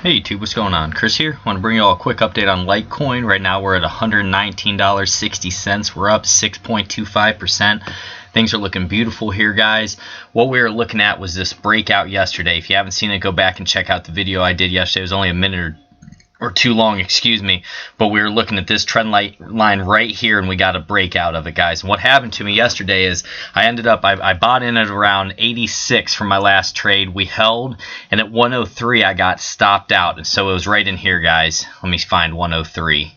Hey YouTube, what's going on? Chris here. I want to bring you all a quick update on Litecoin. Right now we're at $119.60. We're up 6.25%. Things are looking beautiful here, guys. What we were looking at was this breakout yesterday. If you haven't seen it, go back and check out the video I did yesterday. It was only a minute or too long, excuse me, but we were looking at this trend line right here, and we got a breakout of it, guys. And what happened to me yesterday is I bought in at around 86 for my last trade. We held, and at 103 I got stopped out, and so it was right in here, guys. Let me find 103.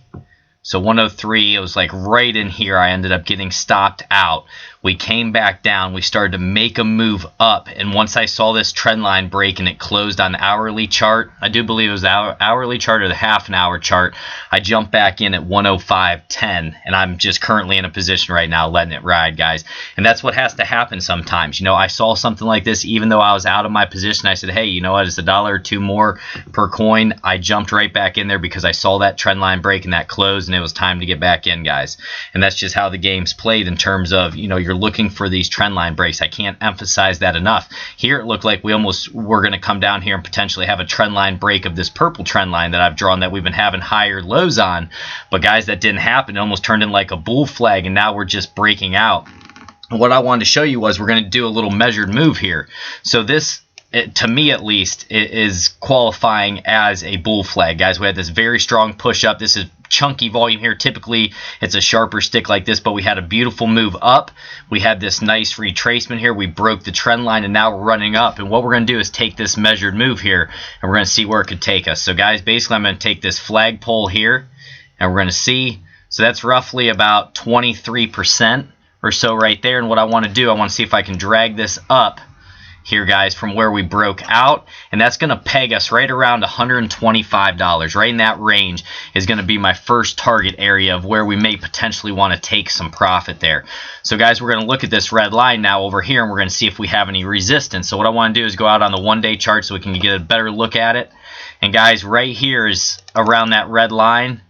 So 103, it was like right in here. I ended up getting stopped out. We came back down. We started to make a move up. And once I saw this trend line break and it closed on the hourly chart, I do believe it was the hourly chart or the half an hour chart, I jumped back in at 105.10. And I'm just currently in a position right now letting it ride, guys. And that's what has to happen sometimes. You know, I saw something like this, even though I was out of my position. I said, hey, you know what? It's $1 or $2 more per coin. I jumped right back in there because I saw that trend line break and that closed, and it was time to get back in, guys. And that's just how the game's played in terms of, you know, you're looking for these trend line breaks. I can't emphasize that enough. Here it looked like we almost were going to come down here and potentially have a trend line break of this purple trend line that I've drawn that we've been having higher lows on. But guys, that didn't happen. It almost turned in like a bull flag, and now we're just breaking out. And what I wanted to show you was we're going to do a little measured move here. So this, to me at least, it is qualifying as a bull flag, guys. We had this very strong push up. This is chunky volume here. Typically it's a sharper stick like this, but we had a beautiful move up. We had this nice retracement here. We broke the trend line, and now we're running up. And what we're going to do is take this measured move here, and we're going to see where it could take us. So guys, basically I'm going to take this flagpole here, and we're going to see. So that's roughly about 23% or so right there. And what I want to do, I want to see if I can drag this up here, guys, from where we broke out, and that's going to peg us right around $125. Right in that range is going to be my first target area of where we may potentially want to take some profit there. So guys, we're going to look at this red line now over here, and we're going to see if we have any resistance. So what I want to do is go out on the one-day chart so we can get a better look at it. And guys, right here is around that red line.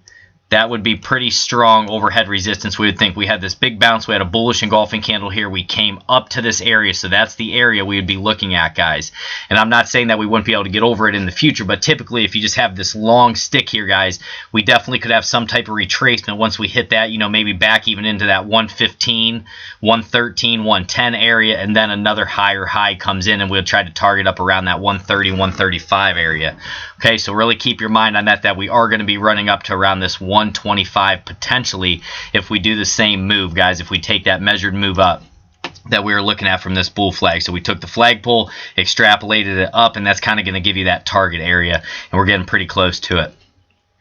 That would be pretty strong overhead resistance. We would think we had this big bounce. We had a bullish engulfing candle here. We came up to this area, so that's the area we would be looking at, guys. And I'm not saying that we wouldn't be able to get over it in the future, but typically if you just have this long stick here, guys, we definitely could have some type of retracement once we hit that, you know, maybe back even into that 115, 113, 110 area, and then another higher high comes in, and we'll try to target up around that 130, 135 area. Okay, so really keep your mind on that we are going to be running up to around this 125 potentially if we do the same move, guys, if we take that measured move up that we were looking at from this bull flag. So we took the flagpole, extrapolated it up, and that's kind of going to give you that target area, and we're getting pretty close to it.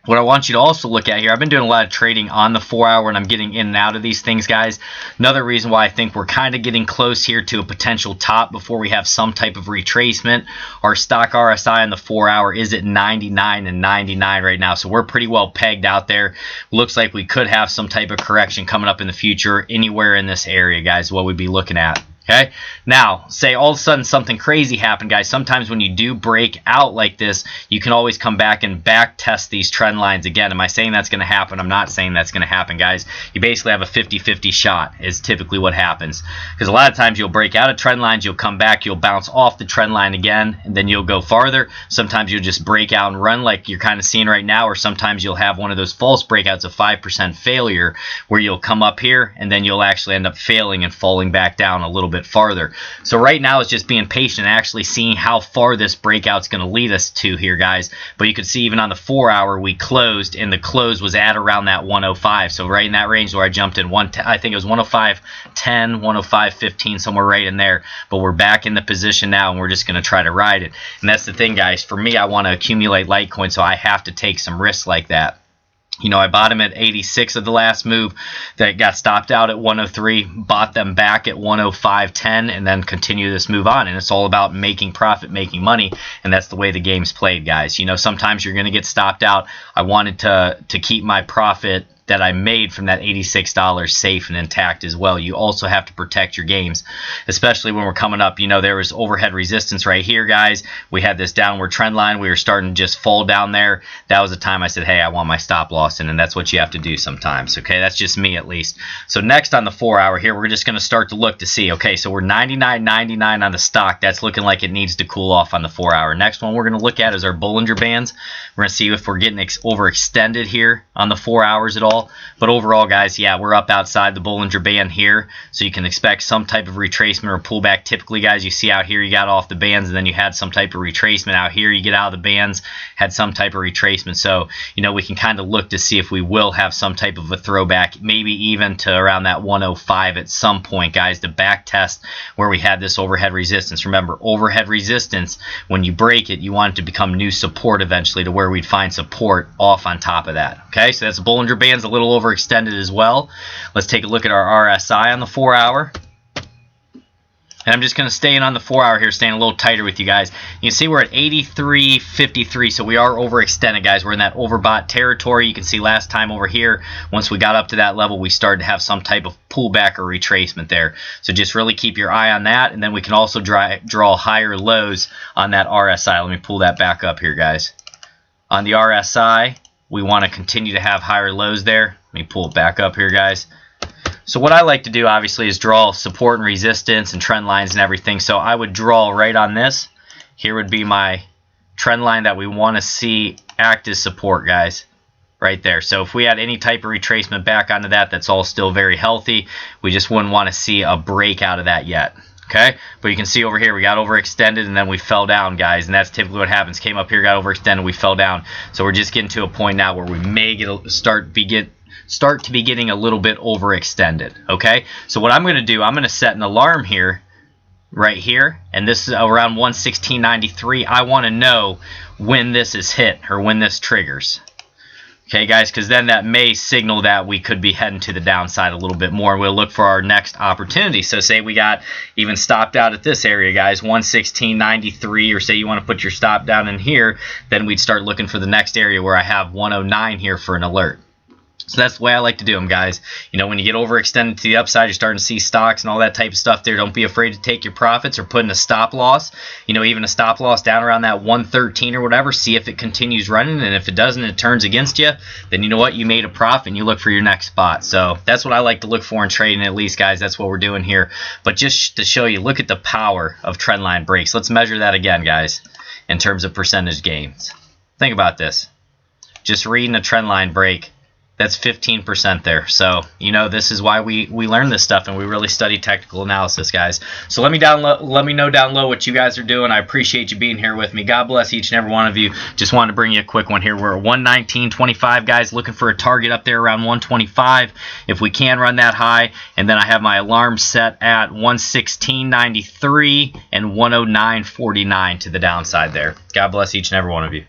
What I want you to also look at here, I've been doing a lot of trading on the 4 hour, and I'm getting in and out of these things, guys. Another reason why I think we're kind of getting close here to a potential top before we have some type of retracement. Our stock RSI on the 4 hour is at 99 and 99 right now, so we're pretty well pegged out there. Looks like we could have some type of correction coming up in the future anywhere in this area, guys, what we'd be looking at. Okay, now say all of a sudden something crazy happened, guys. Sometimes when you do break out like this, you can always come back and back test these trend lines again. Am I saying that's going to happen? I'm not saying that's going to happen, guys. You basically have a 50-50 shot is typically what happens, because a lot of times you'll break out of trend lines, you'll come back, you'll bounce off the trend line again, and then you'll go farther. Sometimes you'll just break out and run like you're kind of seeing right now, or sometimes you'll have one of those false breakouts of 5% failure where you'll come up here and then you'll actually end up failing and falling back down a little bit farther. So right now it's just being patient and actually seeing how far this breakout's going to lead us to here, guys. But you can see even on the 4 hour we closed, and the close was at around that 105. So right in that range where I jumped in, I think it was 105.10, 105.15, somewhere right in there. But we're back in the position now, and we're just going to try to ride it. And that's the thing, guys. For me, I want to accumulate Litecoin, so I have to take some risks like that. You know, I bought them at 86 of the last move that got stopped out at 103, bought them back at 105.10, and then continue this move on. And it's all about making profit, making money, and that's the way the game's played, guys. You know, sometimes you're going to get stopped out. I wanted to keep my profit that I made from that $86 safe and intact as well. You also have to protect your games, especially when we're coming up. You know, there was overhead resistance right here, guys. We had this downward trend line. We were starting to just fall down there. That was the time I said, hey, I want my stop loss in, and that's what you have to do sometimes. Okay, that's just me at least. So next on the 4 hour here, we're just going to start to look to see. Okay, so we're 99.99 on the stock. That's looking like it needs to cool off on the 4 hour. Next one we're going to look at is our Bollinger Bands. We're going to see if we're getting overextended here on the 4 hours at all. But overall, guys, yeah, we're up outside the Bollinger Band here, so you can expect some type of retracement or pullback. Typically, guys, you see out here you got off the bands and then you had some type of retracement. Out here you get out of the bands, had some type of retracement. So, you know, we can kind of look to see if we will have some type of a throwback, maybe even to around that 105 at some point, guys, to back test where we had this overhead resistance. Remember, overhead resistance, when you break it, you want it to become new support eventually to where we'd find support off on top of that. Okay, so that's the Bollinger Bands, a little overextended as well. Let's take a look at our RSI on the 4 hour. And I'm just going to stay in on the 4 hour here, staying a little tighter with you guys. You can see we're at 83.53, so we are overextended, guys. We're in that overbought territory. You can see last time over here, once we got up to that level, we started to have some type of pullback or retracement there. So just really keep your eye on that, and then we can also draw higher lows on that RSI. Let me pull that back up here, guys. On the RSI, we want to continue to have higher lows there. Let me pull it back up here, guys. So what I like to do, obviously, is draw support and resistance and trend lines and everything. So I would draw right on this. Here would be my trend line that we want to see act as support, guys, right there. So if we had any type of retracement back onto that, that's all still very healthy. We just wouldn't want to see a break out of that yet. Okay, but you can see over here we got overextended and then we fell down, guys, and that's typically what happens. Came up here, got overextended, we fell down. So we're just getting to a point now where we may start to be getting a little bit overextended. Okay, so what I'm going to do, I'm going to set an alarm here, right here, and this is around 116.93. I want to know when this is hit or when this triggers. Okay, guys, because then that may signal that we could be heading to the downside a little bit more. We'll look for our next opportunity. So say we got even stopped out at this area, guys, 116.93, or say you want to put your stop down in here, then we'd start looking for the next area where I have 109 here for an alert. So that's the way I like to do them, guys. You know, when you get overextended to the upside, you're starting to see stocks and all that type of stuff there. Don't be afraid to take your profits or put in a stop loss. You know, even a stop loss down around that 113 or whatever. See if it continues running, and if it doesn't, it turns against you. Then you know what? You made a profit, and you look for your next spot. So that's what I like to look for in trading, at least, guys. That's what we're doing here. But just to show you, look at the power of trendline breaks. Let's measure that again, guys, in terms of percentage gains. Think about this. Just reading a trendline break. That's 15% there. So, you know, this is why we learn this stuff and we really study technical analysis, guys. So let me know down low what you guys are doing. I appreciate you being here with me. God bless each and every one of you. Just wanted to bring you a quick one here. We're at 119.25, guys, looking for a target up there around 125 if we can run that high. And then I have my alarm set at 116.93 and 109.49 to the downside there. God bless each and every one of you.